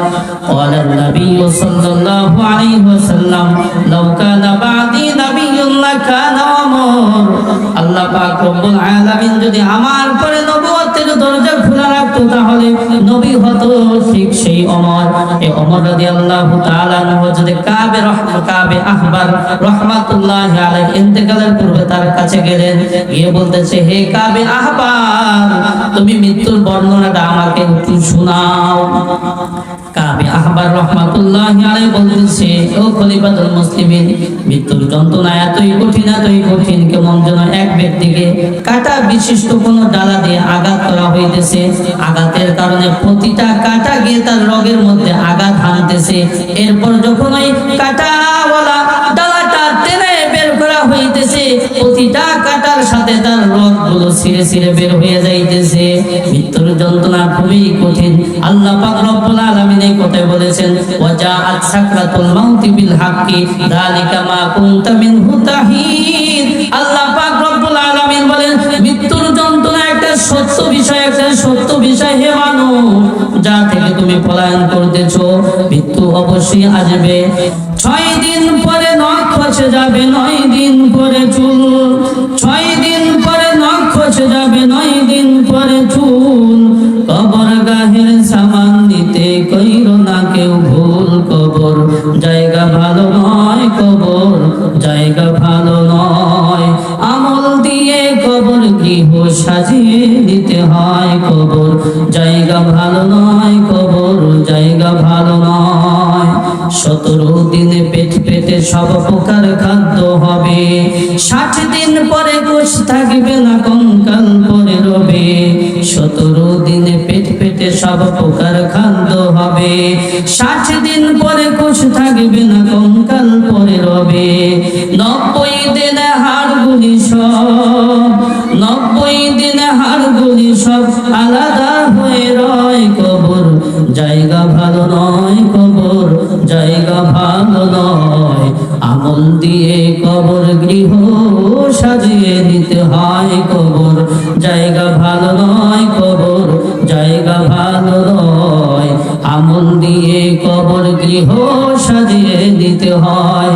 Speaker 1: ক্বালান নবী সাল্লাল্লাহু আলাইহি ওয়াসাল্লাম, লাউ কানা বাদি নবিয়্যুন লাকানা ওমর। আল্লাহ পাক রব্বুল আলামিন যদি আমার পরে নবুয়তের দরজা খোলা রাখতো তাহলে নবী হতো ঠিক সেই ওমর। এই ওমর রাদিয়াল্লাহু তাআলা আনহু যদি কাবে আহবার রাহমাতুল্লাহি আলাইহি ইন্তেকালের পূর্বে তার কাছে গেলেন, গিয়ে বলতেছে, হে কাবে আহবার, তুমি মৃত্যুর বর্ণনাটা আমাকে একটু শোনাও। কাবে আহবার রাহমাতুল্লাহি আলাইহি বলতেছে, ও খলিফাতুল মুসলিমিন, মৃত্যুর যন্ত্রণা এতই কঠিন কেমন যেন এক ব্যক্তিকে কাঁটা বিশিষ্ট কোন ডালা দিয়ে আঘাত করা হইতেছে। আঘাতের কারণে প্রতিটা কাঁটা গিয়ে তার রগের মধ্যে আঘাত হানতেছে। এরপর যখন ওই কাঁটাওয়ালা ডালাটা টেনে বের করা হইতেছে, প্রতিটা কাঁটার সাথে তার রগগুলো ছিঁড়ে ছিঁড়ে বের হয়ে যাইতেছে। মৃত্যুর যন্ত্রণা খুবই কঠিন। আল্লাহ পাক রব্বুল আলামিন এই কথাই বলেছেন, ওয়াজাআত সাকরাতুল মাউতি বিল হাক্কি যালিকা মা কুনতা মিনহু তাহিদ। আল্লাহ পাক রব্বুল আলামিন বলেন, মৃত্যুর যন্ত্রণা একটা সত্য বিষয়, একটা সত্য বিষয় হে মানুষ, যা থেকে তুমি পলায়ন করতেছো। মৃত্যু অবশ্যই আসবে। 6 দিন পরে নখ খসে যাবে, 9 দিন পরে চুল। 6 দিন পরে নখ খসে যাবে, 9 দিন পরে চুল। কবর গাহের সামান দিতে কইরো না কেউ ভুল। কবর জায়গা ভালো নয়, কবর জায়গা ভালো নয়। আমল দিয়ে কবর গৃহ সাজিয়ে দিতে হয়। কবর জায়গা ভালো নয়, কবর জায়গা ভালো নয়। 17 দিনে পেট পেটে সব প্রকার খাদ্য হবে। 60 দিন পরে কোষ থাকবে না, কঙ্কাল পরে রবে। 17 দিনে পেট পেটে সব প্রকার খাদ্য হবে। 60 দিন পরে কোষ থাকবে না, কঙ্কাল পরে রবে। 90 দিনে হাড়গুলি সব, 90 দিনে হাড়গুলি সব আলাদা হয়ে রয়। কবর জায়গা ভালো আমল দিয়ে কবর গৃহ সাজিয়ে নিতে হয়। কবর জায়গা ভালো নয়, কবর জায়গা ভালো নয়। আমল দিয়ে কবর গৃহ সাজিয়ে দিতে হয়।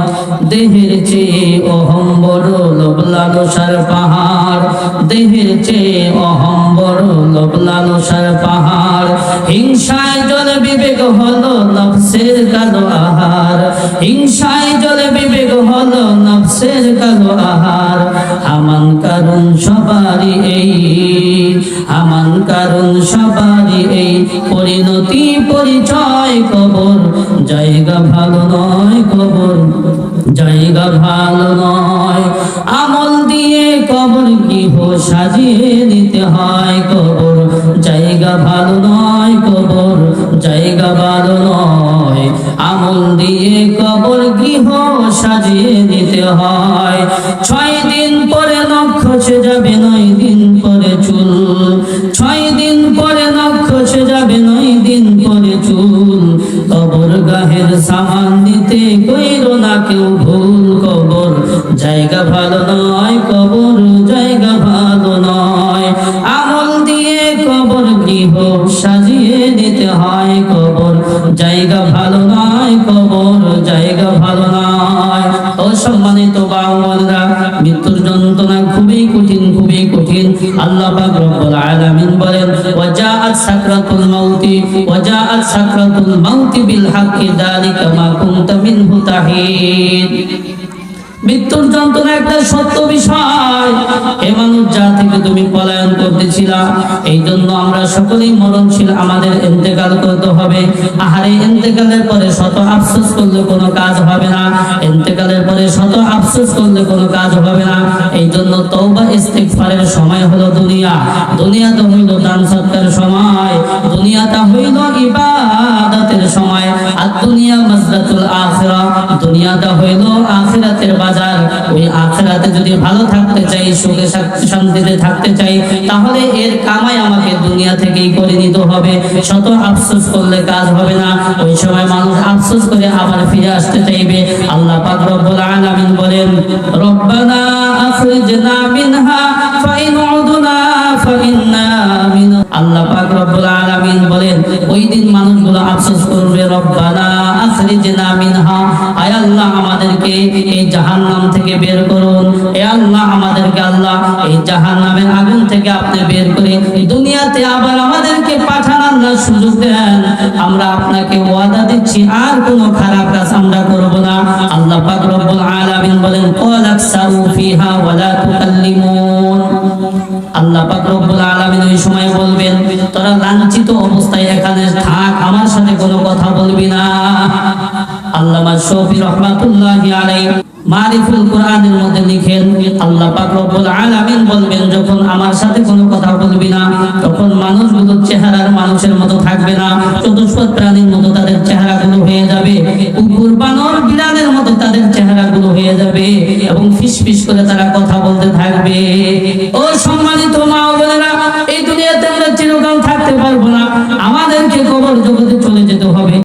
Speaker 1: দেহের চেয়ে অহম বড় লোভ লালসার পাহাড়, দেহের চেয়ে অহম বড় লোভ লালসার পাহাড়। হিংসায় জলে বিবেক হলো নফসের কালো আহার, হিংসায় জলে বিবেক হলো নফসের কালো আহার। আমান কারণ সবারই এই, আমান কারণ সবারই এই পরিণতি পরিচয়। কবর জায়গা ভালো নয়, কবর জায়গা ভালো নয়। আমল দিয়ে কবর গৃহ সাজিয়ে নিতে হয়। কবর জায়গা ভালো নয়, কবর জায়গা ভালো নয়। আমল দিয়ে কবর গৃহ সাজিয়ে নিতে হয়। 6 দিন পরে নখ খসে যাবে, 9 দিন পরে চুল। 6 দিন পরে নখ খসে যাবে, 9 দিন পরে চুল। কবর গাহের সামান নিতে কইরো না কেউ ভুল। কবর জায়গা ভালো নয়, কবর জায়গা ভালো নয়। আমল দিয়ে কবর গৃহ সাজিয়ে নিতে হয়। কবর জায়গা ভালো নয়, কবর জায়গা ভালো নয়। ও সম্মানিত বাবা-মারা, মৃত্যুর যন্ত্রণা খুবই কঠিন, খুবই কঠিন। আল্লাহ পাক রব্বুল আলামিন বলেন, ওয়াজাআত সাকরাতুল মাউতি, ওয়াজাআত সাকরাতুল মাউতি বিল হাক্কি যালিকা মা কুনতা মিনহু তাহিদ। মৃত্যুর যন্ত্রণা একটা সত্য বিষয়। এ মানুষ যা থেকে তুমি পলায়ন করতেছিলা, এই জন্য আমরা সকলেই মরণশীল, আমাদের ইন্তেকাল করতে হবে। আহারে ইন্তেকালের পরে শত আফসোস করলে কোনো কাজ হবে না, ইন্তেকালের পরে শত আফসোস করলে কোনো কাজ হবে না। এই জন্য তওবা ইস্তিগফারের সময় হলো দুনিয়া, দুনিয়াটা হইল দান সৎকারের সময়, দুনিয়াটা হইল ইবাদতের সময়। আর দুনিয়া মাজরাতুল আখিরা, দুনিয়াটা হইল আখিরাতের বাজার। ওই আখিরাতে যদি ভালো থাকতে চাই, সুখে শান্তিতে থাকতে চাই, তাহলে এর কামাই আমাকে দুনিয়া থেকেই করে নিতে হবে। শত আফসোস করলে কাজ হবে না। ওই সময় মানুষ আফসোস করে আবার ফিরে আসতে চাইবে। আল্লাহ পাক রব্বুল আলামিন বলেন, রব্বানা আখরিজনা মিনহা ফাইন উদনা ফাইন্না মিন। আল্লাহ পাক রব্বুল আলামিন বলেন, ওই দিন মানুষগুলো আফসোস করবে, রব্বানা আখরিজনা মিনহা, আয় আল্লাহ আমাদেরকে এই জাহান্নাম থেকে বের করুন। এ আল্লাহ আমাদেরকে, আল্লাহ এই জাহান্নামের আগুন থেকে আপনি বের করে দুনিয়াতে আবার আমাদেরকে পাঠান। আল্লাহ সুযোগ দেন, আমরা আপনাকে ওয়াদা দিচ্ছি আর কোনো খারাপ কাজ আমরা করব না। আল্লাহ পাক রব্বুল আলামিন বলেন, ক্বালাকসাউ ফিহা ওয়া লা তুকাল্লিমুন। আল্লাহ পাক রব্বুল আলামিন ওই সময় বলবেন, তোরা লাঞ্ছিত অবস্থায় এখানে থাক, আমার সাথে কোনো কথা বলবি না। আল্লামা শফি রহমাতুল্লাহি আলাইহি মারিফুল কোরআনের মধ্যে লিখেন, আল্লাহ পাক রব্বুল আলামিন বলবেন, যখন আমার সাথে কোনো কথা বলবি না, তখন মানুষগুলো চেহারার মানুষের মতো থাকবে না, চতুষ্পদ প্রাণীর মতো তাদের চেহারাগুলো হয়ে যাবে, কুকুর বানর বিড়ালের মতো তাদের চেহারাগুলো হয়ে যাবে এবং ফিসফিস করে তারা কথা বলতে থাকবে। ও